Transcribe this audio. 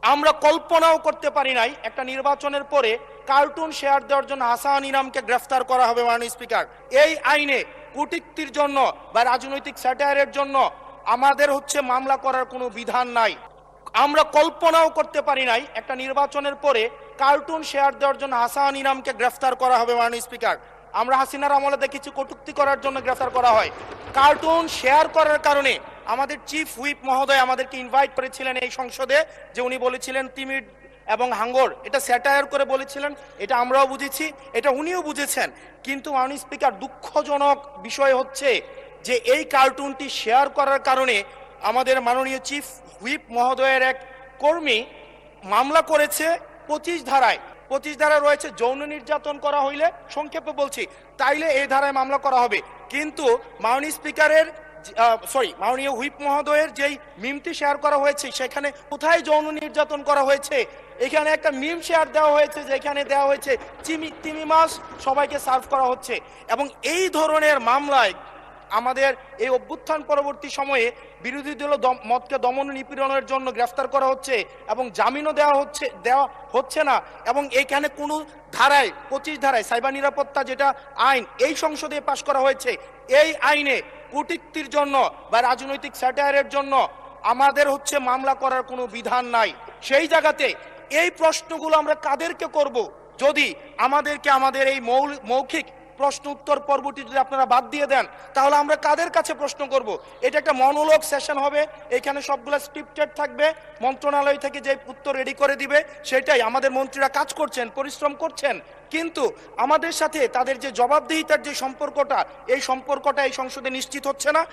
আমরা কল্পনাও করতে পারি নাই একটা নির্বাচনের পরে কার্টুন শেয়ার দেওয়ার জন্য হাসান ইনামকে গ্রেফতার করা হবে মাননীয় স্পিকার। এই আইনে কূটনীতির জন্য বা রাজনৈতিক স্যাটায়ারের জন্য আমাদের মামলা করার কোনো বিধান নাই। আমরা কল্পনাও করতে পারি নাই একটা নির্বাচনের পরে কার্টুন শেয়ার দেওয়ার জন্য হাসান ইনামকে গ্রেফতার করা হবে মাননীয় স্পিকার। আমরা হাসিনার আমলে দেখেছি কটূক্তি করার জন্য গ্রেফতার করা হয়। কার্টুন শেয়ার করার কারণে আমাদের চিফ হুইপ মহোদয় আমাদেরকে ইনভাইট করেছিলেন এই সংসদে, যে উনি বলেছিলেন তিমির এবং হাঙ্গর, এটা স্যাটায়ার করে বলেছিলেন, এটা আমরাও বুঝেছি, এটা উনিও বুঝেছেন। কিন্তু মাননীয় স্পিকার, দুঃখজনক বিষয় হচ্ছে যে এই কার্টুনটি শেয়ার করার কারণে আমাদের মাননীয় চিফ হুইপ মহোদয়ের এক কর্মী মামলা করেছে 25 ধারায়। 25 ধারায় রয়েছে যৌন নির্যাতন করা হইলে, সংক্ষেপে বলছি, তাইলে এই ধারায় মামলা করা হবে। কিন্তু মাননীয় স্পিকারের মাননীয় হুইপ মহোদয়ের যেই মিমটি শেয়ার করা হয়েছে সেখানে কোথায় যৌন নির্যাতন করা হয়েছে? এখানে একটা মিম শেয়ার দেওয়া হয়েছে যেখানে দেওয়া হয়েছে তিমি মাছ সবাইকে সার্ভ করা হচ্ছে। এবং এই ধরনের মামলায় আমাদের এই অভ্যুত্থান পরবর্তী সময়ে বিরোধী দল মতকে দমন নিপীড়নের জন্য গ্রেফতার করা হচ্ছে এবং জামিনও দেওয়া হচ্ছে না। এবং এইখানে কোনো ধারায় 25 ধারায় সাইবার নিরাপত্তা যেটা আইন এই সংসদে পাশ করা হয়েছে, এই আইনে কূটনীতির জন্য বা রাজনৈতিক স্যাটায়ারের জন্য আমাদের মামলা করার কোনো বিধান নাই। সেই জায়গাতে এই প্রশ্নগুলো আমরা কাদেরকে করব? যদি আমাদেরকে আমাদের এই মৌখিক প্রশ্ন উত্তর পর্বটি যদি আপনারা বাদ দিয়ে দেন, তাহলে আমরা কাদের কাছে প্রশ্ন করব? এটা একটা মনোলগ সেশন হবে, এখানে সবগুলো স্ক্রিপ্টেড থাকবে, মন্ত্রণালয় থেকে যে উত্তর রেডি করে দিবে সেটাই। আমাদের মন্ত্রীরা কাজ করছেন, পরিশ্রম করছেন, কিন্তু আমাদের সাথে তাদের যে জবাবদিহিতার যে সম্পর্কটা, এই সম্পর্কটা এই সংসদে নিশ্চিত হচ্ছে না।